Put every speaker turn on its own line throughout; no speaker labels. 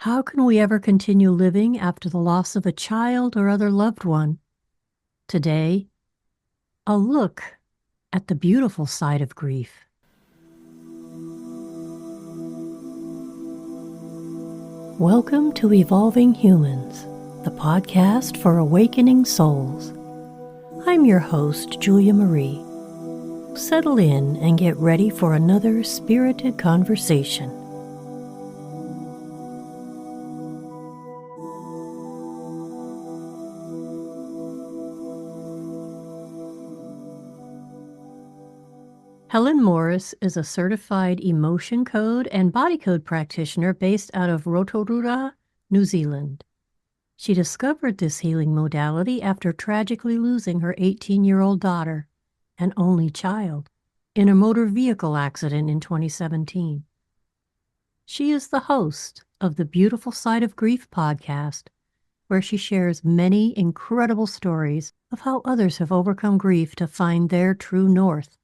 How can we ever continue living after the loss of a child or other loved one? Today, a look at the beautiful side of grief. Welcome to Evolving Humans, the podcast for awakening souls. I'm your host, Julia Marie. Settle in and get ready for another spirited conversation. Helen Morris is a certified emotion code and body code practitioner based out of Rotorua, New Zealand. She discovered this healing modality after tragically losing her 18-year-old daughter, an only child, in a motor vehicle accident in 2017. She is the host of the Beautiful Side of Grief podcast, where she shares many incredible stories of how others have overcome grief to find their true north.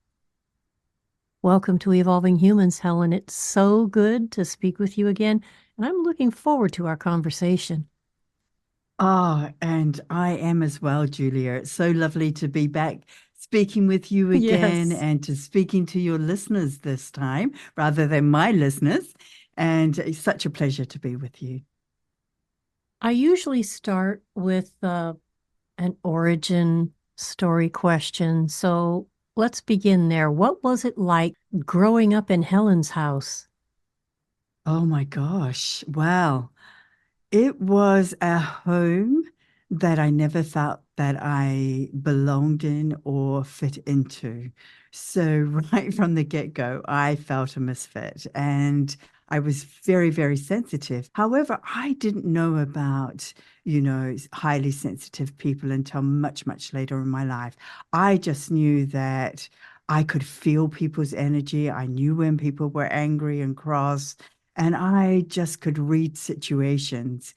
Welcome to Evolving Humans, Helen. It's so good to speak with you again, and I'm looking forward to our conversation.
Oh, and I am as well, Julia. It's so lovely to be back speaking with you again
Yes.
and to speaking to your listeners this time rather than my listeners. And it's such a pleasure to be with you.
I usually start with an origin story question. So let's begin there. What was it like growing up in Helen's house?
Oh my gosh. Wow. It was a home that I never felt that I belonged in or fit into. So right from the get-go, I felt a misfit and I was very, very sensitive. However, I didn't know about, highly sensitive people until much, much later in my life. I just knew that I could feel people's energy. I knew when people were angry and cross and I just could read situations.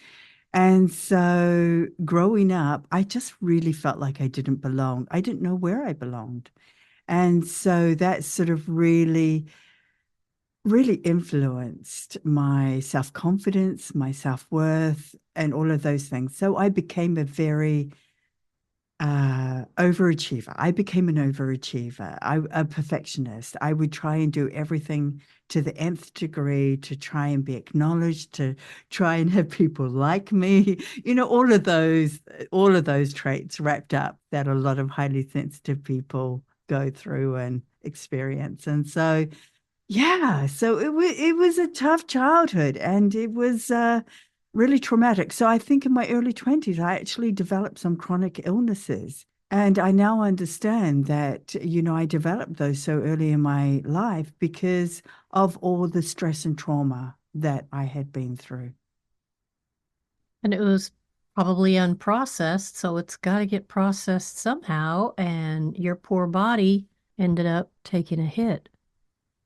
And so growing up, I just really felt like I didn't belong. I didn't know where I belonged. And so that sort of really influenced my self-confidence, my self-worth, and all of those things. So I became a very overachiever. I became an overachiever, a perfectionist. I would try and do everything to the nth degree to try and be acknowledged, to try and have people like me. All of those traits wrapped up that a lot of highly sensitive people go through and experience. And so, yeah, so it was a tough childhood, and it was really traumatic. So I think in my early 20s, I actually developed some chronic illnesses. And I now understand that, I developed those so early in my life because of all the stress and trauma that I had been through.
And it was probably unprocessed, so it's got to get processed somehow. And your poor body ended up taking a hit.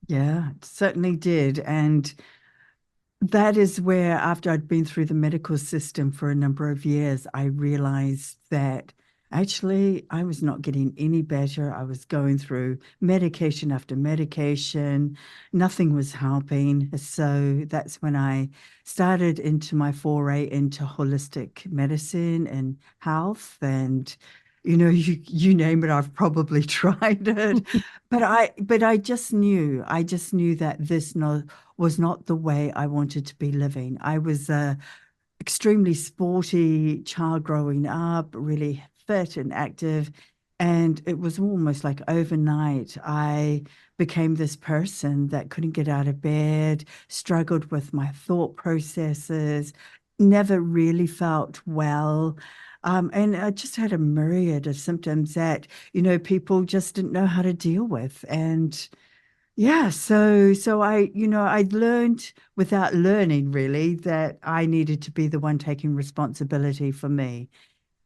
Yeah, it certainly did. And that is where, after I'd been through the medical system for a number of years, I realized that actually I was not getting any better. I was going through medication after medication. Nothing was helping. So that's when I started into my foray into holistic medicine and health. And you name it, I've probably tried it. But I just knew that this was not the way I wanted to be living. I was a extremely sporty child growing up, really fit and active. And it was almost like overnight, I became this person that couldn't get out of bed, struggled with my thought processes, never really felt well. And I just had a myriad of symptoms that, people just didn't know how to deal with. And yeah, so I'd learned without learning really that I needed to be the one taking responsibility for me.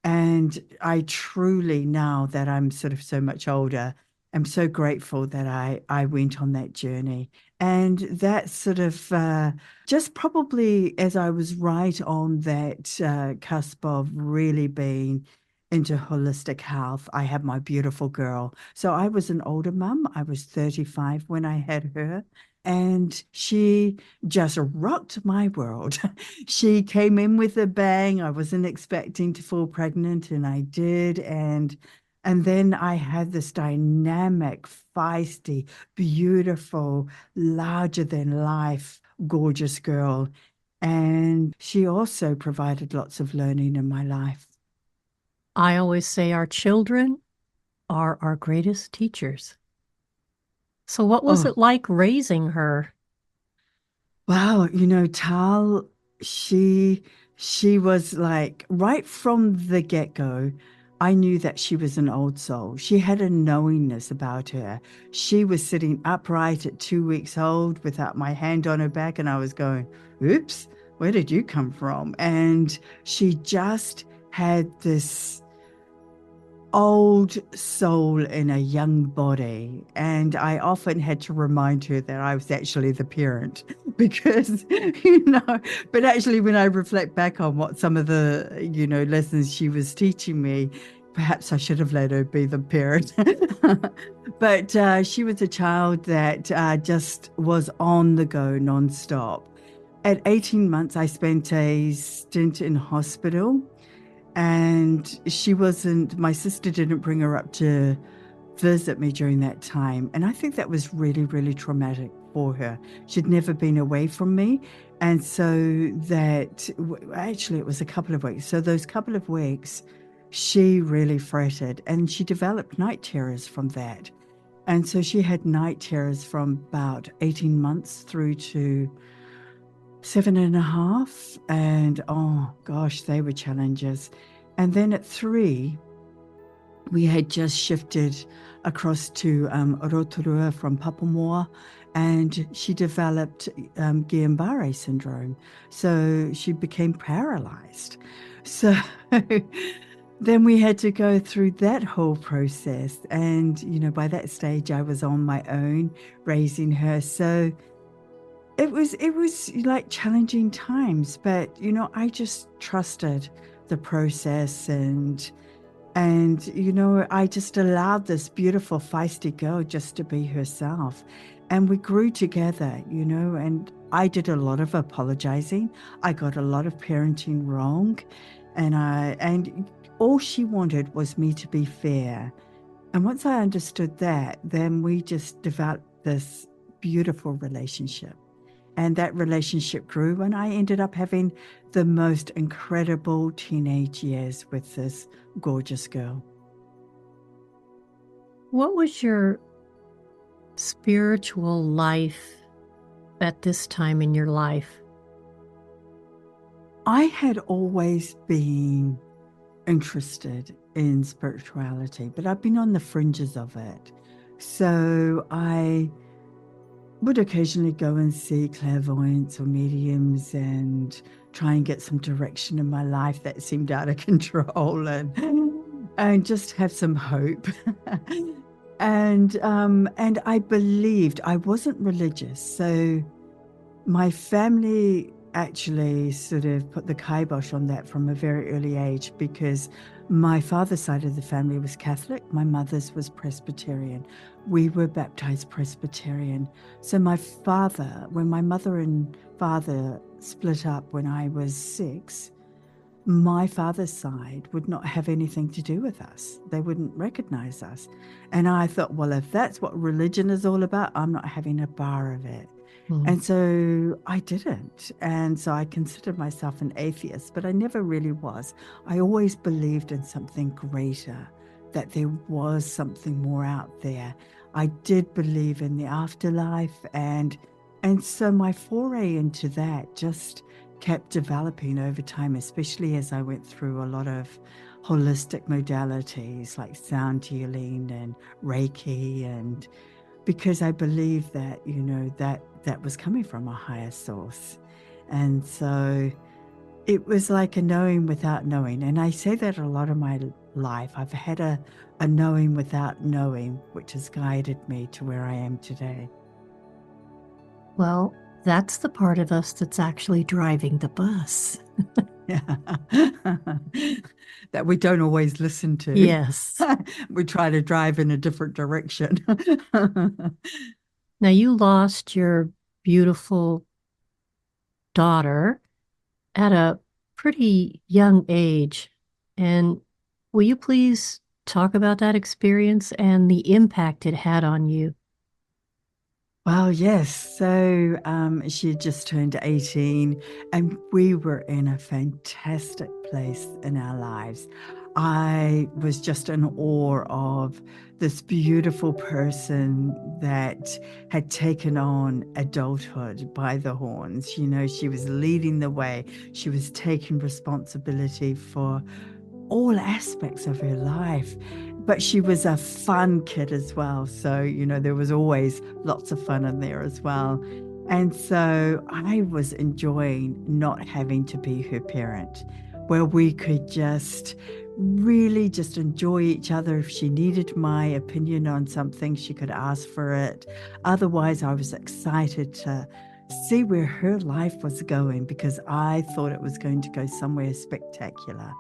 And I truly, now that I'm sort of so much older, am so grateful that I went on that journey. And that sort of just probably as I was right on that cusp of really being into holistic health, I had my beautiful girl. So I was an older mum. I was 35 when I had her. and she just rocked my world. She came in with a bang. I wasn't expecting to fall pregnant, and I did. And then I had this dynamic, feisty, beautiful, larger than life, gorgeous girl. And she also provided lots of learning in my life.
I always say our children are our greatest teachers. So, what was
Oh,
it like raising her?
wow, Tal, she she was like right from the get-go, I knew that she was an old soul. She had a knowingness about her. She was sitting upright at 2 weeks old without my hand on her back, and I was going, oops, where did you come from? And she just had this old soul in a young body. And I often had to remind her that I was actually the parent because, but actually, when I reflect back on what some of the, lessons she was teaching me, perhaps I should have let her be the parent. But she was a child that just was on the go nonstop. At 18 months, I spent a stint in hospital, and my sister didn't bring her up to visit me during that time. And I think that was really, really traumatic for her. She'd never been away from me. And so actually, it was a couple of weeks. So those couple of weeks, she really fretted, and she developed night terrors from that. And so she had night terrors from about 18 months through to 7.5. And oh gosh, they were challenges. And then at 3, we had just shifted across to Rotorua from Papamoa, and she developed Guillain-Barré syndrome. So she became paralyzed. So then we had to go through that whole process. And, by that stage, I was on my own raising her. So it was like challenging times, but I just trusted the process, and I just allowed this beautiful feisty girl just to be herself, and we grew together, and I did a lot of apologizing. I got a lot of parenting wrong, and all she wanted was me to be fair. And once I understood that, then we just developed this beautiful relationship. And that relationship grew, and I ended up having the most incredible teenage years with this gorgeous girl.
What was your spiritual life at this time in your life?
I had always been interested in spirituality, but I've been on the fringes of it. So I would occasionally go and see clairvoyants or mediums and try and get some direction in my life that seemed out of control, and just have some hope. And I believed. I wasn't religious, so my family actually sort of put the kibosh on that from a very early age, because my father's side of the family was Catholic. My mother's was Presbyterian. We were baptized Presbyterian. So my father, when my mother and father split up when I was 6, my father's side would not have anything to do with us. They wouldn't recognize us. And I thought, well, if that's what religion is all about, I'm not having a bar of it. And so I didn't. And so I considered myself an atheist, but I never really was. I always believed in something greater, that there was something more out there. I did believe in the afterlife. And so my foray into that just kept developing over time, especially as I went through a lot of holistic modalities like sound healing and Reiki, and because I believe that, that was coming from a higher source. And so it was like a knowing without knowing. And I say that a lot of my life. I've had a knowing without knowing, which has guided me to where I am today.
Well, that's the part of us that's actually driving the bus.
Yeah. That we don't always listen to.
Yes.
We try to drive in a different direction.
Now, you lost your beautiful daughter at a pretty young age. And will you please talk about that experience and the impact it had on you?
Well, yes. So she had just turned 18, and we were in a fantastic place in our lives. I was just in awe of this beautiful person that had taken on adulthood by the horns. You know, she was leading the way, she was taking responsibility for all aspects of her life. But she was a fun kid as well. So, you know, there was always lots of fun in there as well. And so I was enjoying not having to be her parent, where we could just really just enjoy each other. If she needed my opinion on something, she could ask for it. Otherwise, I was excited to see where her life was going because I thought it was going to go somewhere spectacular.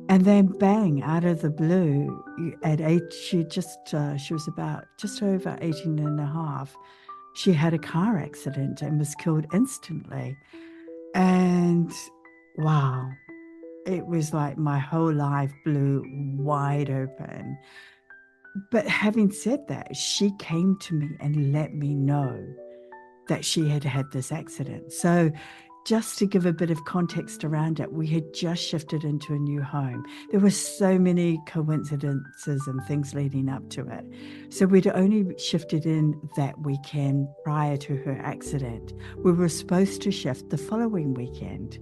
And then bang, out of the blue, at eight, she was about just over 18 and a half. She had a car accident and was killed instantly. And wow, it was like my whole life blew wide open. But having said that, she came to me and let me know that she had had this accident. So just to give a bit of context around it, we had just shifted into a new home. There were so many coincidences and things leading up to it. So we'd only shifted in that weekend prior to her accident. We were supposed to shift the following weekend.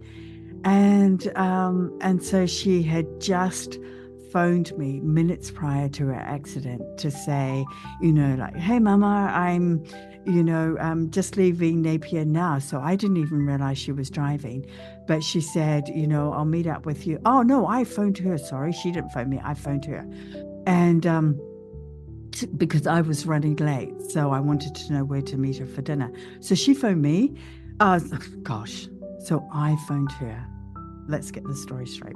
And so she had just phoned me minutes prior to her accident to say, you know, like, hey, Mama, I'm just leaving Napier now. So I didn't even realize she was driving. But she said, you know, I'll meet up with you. Oh, no, I phoned her. Sorry, she didn't phone me. I phoned her. And because I was running late. So I wanted to know where to meet her for dinner. So she phoned me. Gosh. So I phoned her. Let's get the story straight.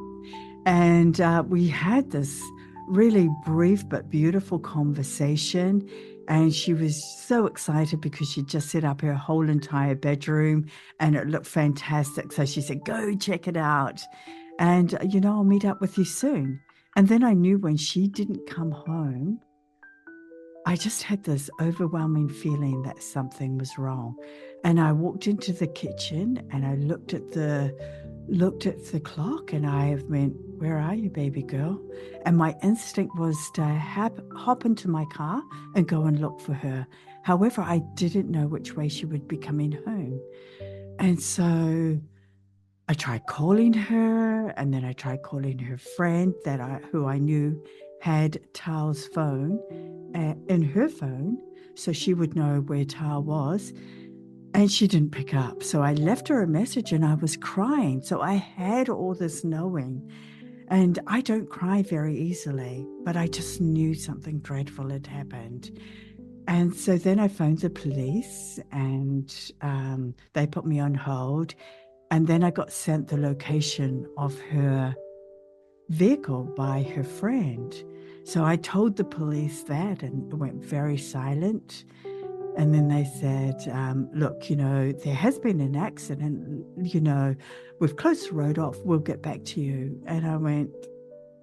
And we had this really brief but beautiful conversation. And she was so excited because she just set up her whole entire bedroom and it looked fantastic. So she said, go check it out. And, you know, I'll meet up with you soon. And then I knew when she didn't come home, I just had this overwhelming feeling that something was wrong. And I walked into the kitchen and I looked at the clock and I went, where are you, baby girl? And my instinct was to hop into my car and go and look for her. However, I didn't know which way she would be coming home. And so I tried calling her, and then I tried calling her friend who I knew had Tal's phone in her phone, so she would know where Tal was. And she didn't pick up. So I left her a message and I was crying. So I had all this knowing. And I don't cry very easily, but I just knew something dreadful had happened. And so then I phoned the police and they put me on hold. And then I got sent the location of her vehicle by her friend. So I told the police that and it went very silent. And then they said, look, you know, there has been an accident, you know, we've closed the road off, we'll get back to you. And I went,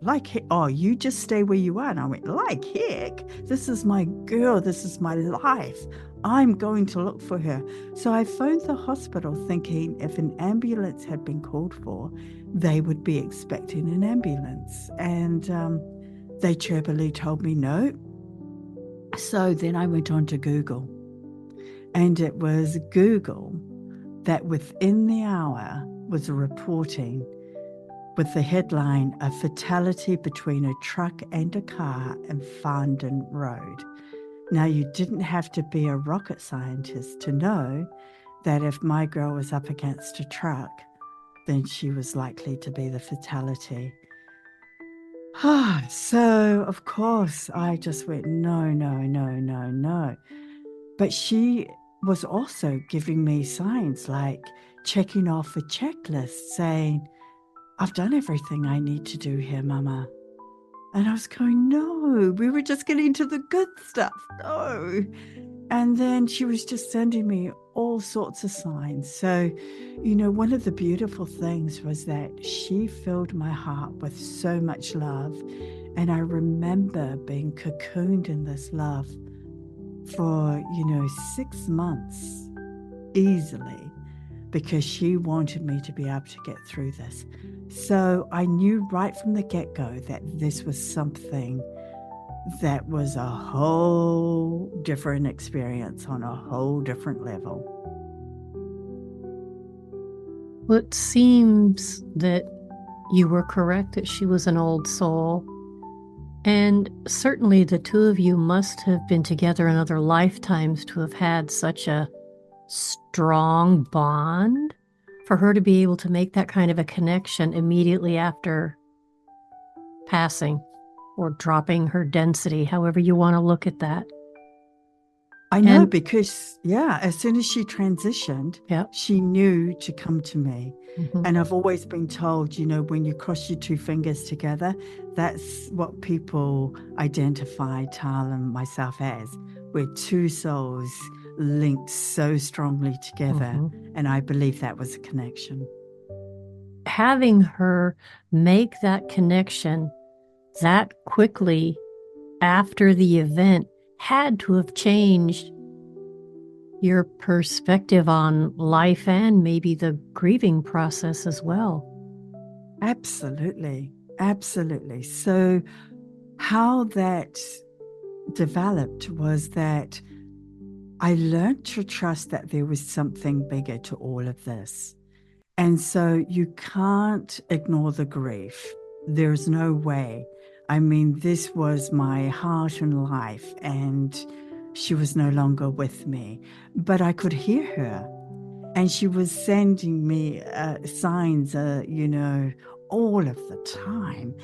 like, oh, you just stay where you are. And I went, like heck, this is my girl, this is my life. I'm going to look for her. So I phoned the hospital thinking if an ambulance had been called for, they would be expecting an ambulance. And they chirpily told me no. So then I went on to Google. And it was Google that within the hour was reporting with the headline, a fatality between a truck and a car in Farndon Road. Now, you didn't have to be a rocket scientist to know that if my girl was up against a truck, then she was likely to be the fatality. So, of course, I just went, no, no, no, no, no. But she was also giving me signs like checking off a checklist saying, I've done everything I need to do here, Mama. And I was going, no, we were just getting to the good stuff. No. And then she was just sending me all sorts of signs. So, you know, one of the beautiful things was that she filled my heart with so much love. And I remember being cocooned in this love for, 6 months easily, because she wanted me to be able to get through this. So I knew right from the get-go that this was something that was a whole different experience on a whole different level.
Well, it seems that you were correct that she was an old soul. And certainly the two of you must have been together in other lifetimes to have had such a strong bond for her to be able to make that kind of a connection immediately after passing or dropping her density, however you want to look at that.
I know, because, as soon as she transitioned, she knew to come to me.
Mm-hmm.
And I've always been told, when you cross your two fingers together, that's what people identify Tal and myself as. We're two souls linked so strongly together.
Mm-hmm.
And I believe that was a connection.
Having her make that connection that quickly after the event had to have changed your perspective on life and maybe the grieving process as well.
Absolutely. Absolutely. So how that developed was that I learned to trust that there was something bigger to all of this. And so you can't ignore the grief. There's no way. I mean, this was my heart and life, and she was no longer with me. But I could hear her, and she was sending me signs, all of the time.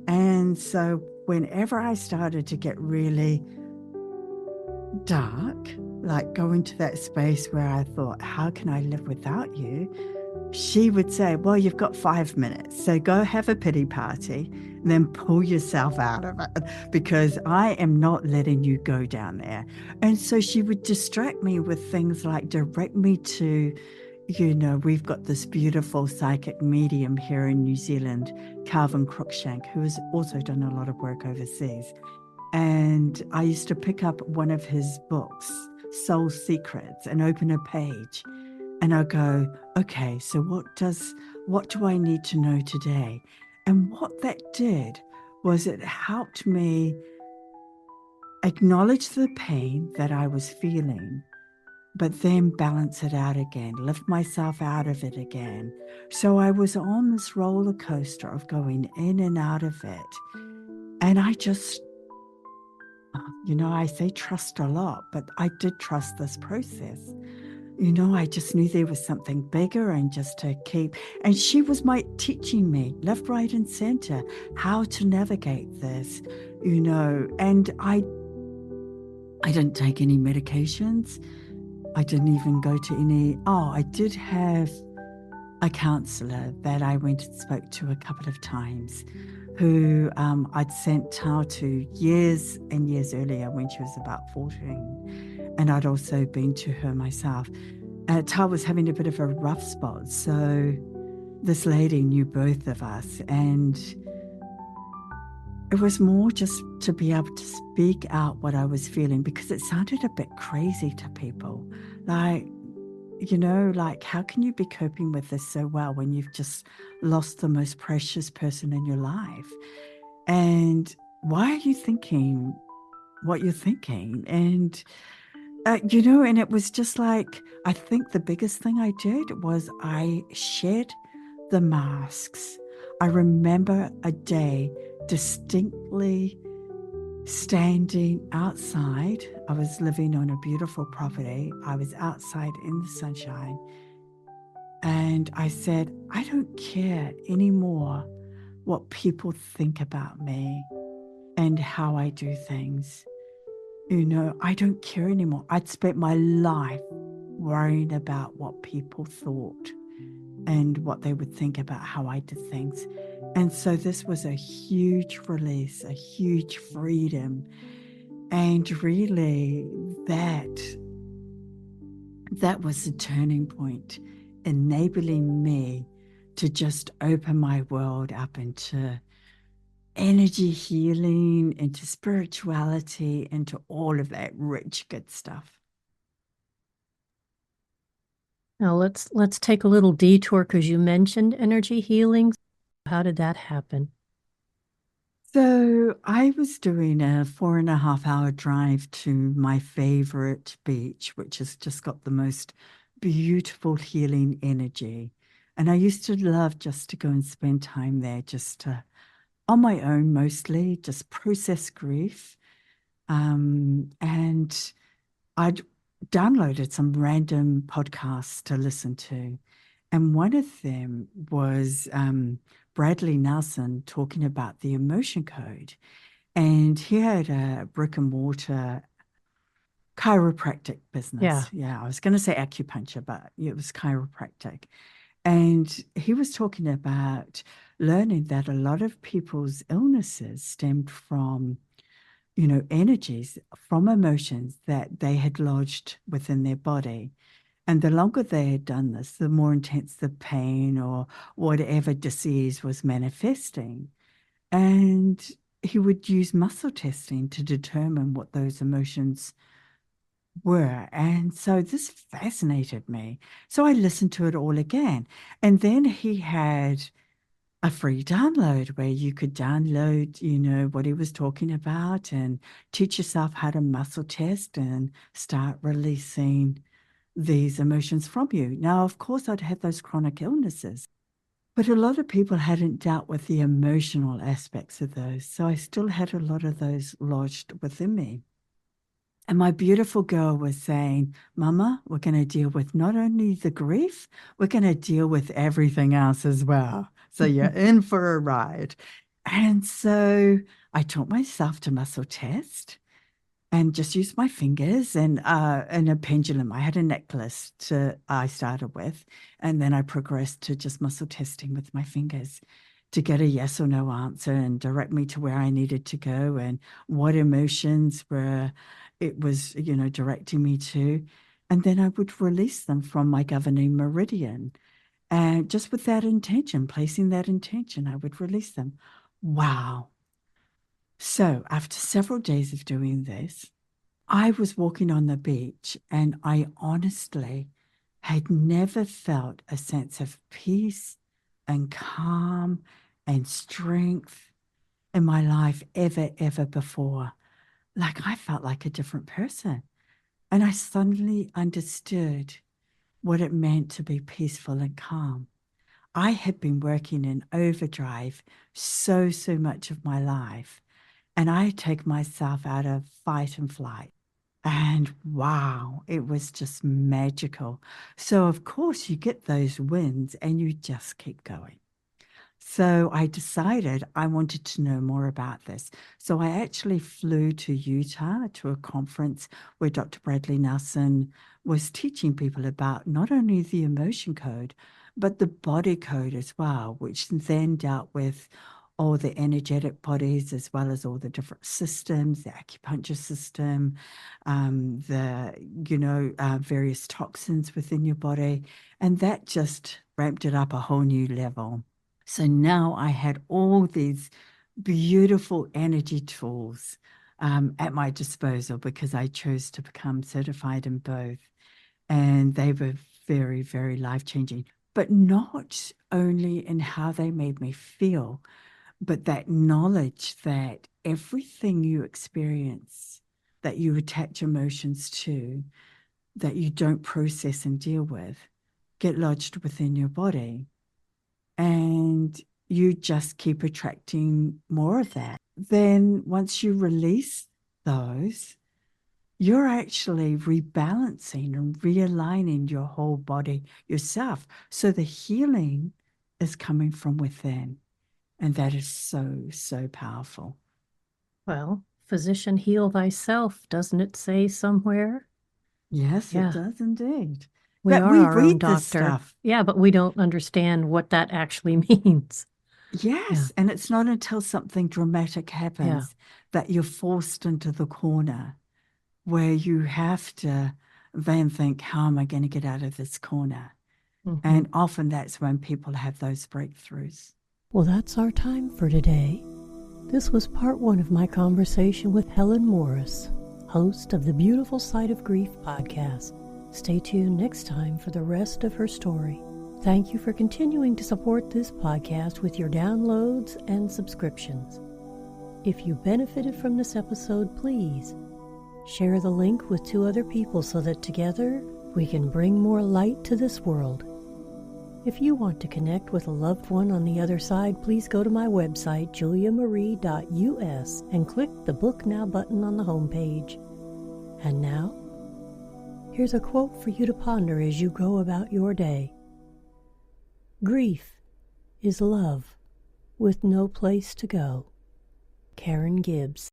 And so whenever I started to get really dark, like go into that space where I thought, how can I live without you? She would say, well, you've got 5 minutes, so go have a pity party, and then pull yourself out of it, because I am not letting you go down there. And so she would distract me with things like direct me to, we've got this beautiful psychic medium here in New Zealand, Calvin Cruikshank, who has also done a lot of work overseas. And I used to pick up one of his books, Soul Secrets, and open a page. And I go, okay, so what do I need to know today? And what that did was it helped me acknowledge the pain that I was feeling, but then balance it out again, lift myself out of it again. So I was on this roller coaster of going in and out of it. And I just, I say trust a lot, but I did trust this process. I just knew there was something bigger, and just to keep, and she was teaching me left, right, and center how to navigate this, and I didn't take any medications. I didn't even go to any, I did have a counselor that I went and spoke to a couple of times, who I'd sent Tao to years and years earlier when she was about 14. And I'd also been to her myself. Tao was having a bit of a rough spot, so this lady knew both of us, and it was more just to be able to speak out what I was feeling, because it sounded a bit crazy to people. Like, how can you be coping with this so well when you've just lost the most precious person in your life? And why are you thinking what you're thinking? And and it was just like, I think the biggest thing I did was I shed the masks. I remember a day distinctly standing outside. I was living on a beautiful property. I was outside in the sunshine. And I said, I don't care anymore what people think about me and how I do things. I don't care anymore. I'd spent my life worrying about what people thought and what they would think about how I did things. And so this was a huge release, a huge freedom. And really, that was a turning point, enabling me to just open my world up into energy healing, into spirituality, into all of that rich, good stuff.
Now let's take a little detour because you mentioned energy healing. How did that happen?
So I was doing a 4.5 hour drive to my favorite beach, which has just got the most beautiful healing energy. And I used to love just to go and spend time there, just to, on my own mostly, just process grief. And I'd downloaded some random podcasts to listen to. And one of them was Bradley Nelson talking about the emotion code. And he had a brick and mortar chiropractic business. Yeah, I was going to say acupuncture, but it was chiropractic. And he was talking about learning that a lot of people's illnesses stemmed from, energies, from emotions that they had lodged within their body. And the longer they had done this, the more intense the pain or whatever disease was manifesting. And he would use muscle testing to determine what those emotions were. And so this fascinated me. So I listened to it all again. And then he had a free download where you could download, what he was talking about and teach yourself how to muscle test and start releasing these emotions from you. Now, of course, I'd had those chronic illnesses, but a lot of people hadn't dealt with the emotional aspects of those. So I still had a lot of those lodged within me. And my beautiful girl was saying, Mama, we're going to deal with not only the grief, we're going to deal with everything else as well. So you're in for a ride. And so I taught myself to muscle test and just use my fingers and a pendulum. I had a necklace I started with, and then I progressed to just muscle testing with my fingers to get a yes or no answer and direct me to where I needed to go and what emotions it was, directing me to. And then I would release them from my governing meridian. And just with that intention, placing that intention, I would release them. Wow. So after several days of doing this, I was walking on the beach and I honestly had never felt a sense of peace and calm and strength in my life ever before. Like I felt like a different person. And I suddenly understood what it meant to be peaceful and calm. I had been working in overdrive so much of my life. And I take myself out of fight and flight. And wow, it was just magical. So, of course, you get those wins and you just keep going. So I decided I wanted to know more about this. So I actually flew to Utah to a conference where Dr. Bradley Nelson was teaching people about not only the emotion code, but the body code as well, which then dealt with all the energetic bodies as well as all the different systems, the acupuncture system, various toxins within your body. And that just ramped it up a whole new level. So now I had all these beautiful energy tools at my disposal because I chose to become certified in both. And they were very life-changing, but not only in how they made me feel, but that knowledge that everything you experience, that you attach emotions to, that you don't process and deal with, get lodged within your body. And you just keep attracting more of that. Then once you release those, you're actually rebalancing and realigning your whole body yourself. So the healing is coming from within. And that is so powerful.
Well, physician, heal thyself, doesn't it say somewhere?
Yes, it
Yeah,
does indeed.
we
But
are
we
our own
read this
doctor.
stuff.
Yeah, but we don't understand what that actually means. Yeah,
Yes. And it's not until something dramatic
yeah.
happens that you're forced into the corner where you have to then think, how am I going to get out of this corner?
Mm-hmm.
And often that's when people have those breakthroughs.
Well, that's our time for today. This was part 1 of my conversation with Helen Morris, host of the Beautiful Side of Grief podcast. Stay tuned next time for the rest of her story. Thank you for continuing to support this podcast with your downloads and subscriptions. If you benefited from this episode, please share the link with 2 other people so that together we can bring more light to this world. If you want to connect with a loved one on the other side, please go to my website, juliamarie.us, and click the Book Now button on the homepage. And now, here's a quote for you to ponder as you go about your day. Grief is love with no place to go. Karen Gibbs.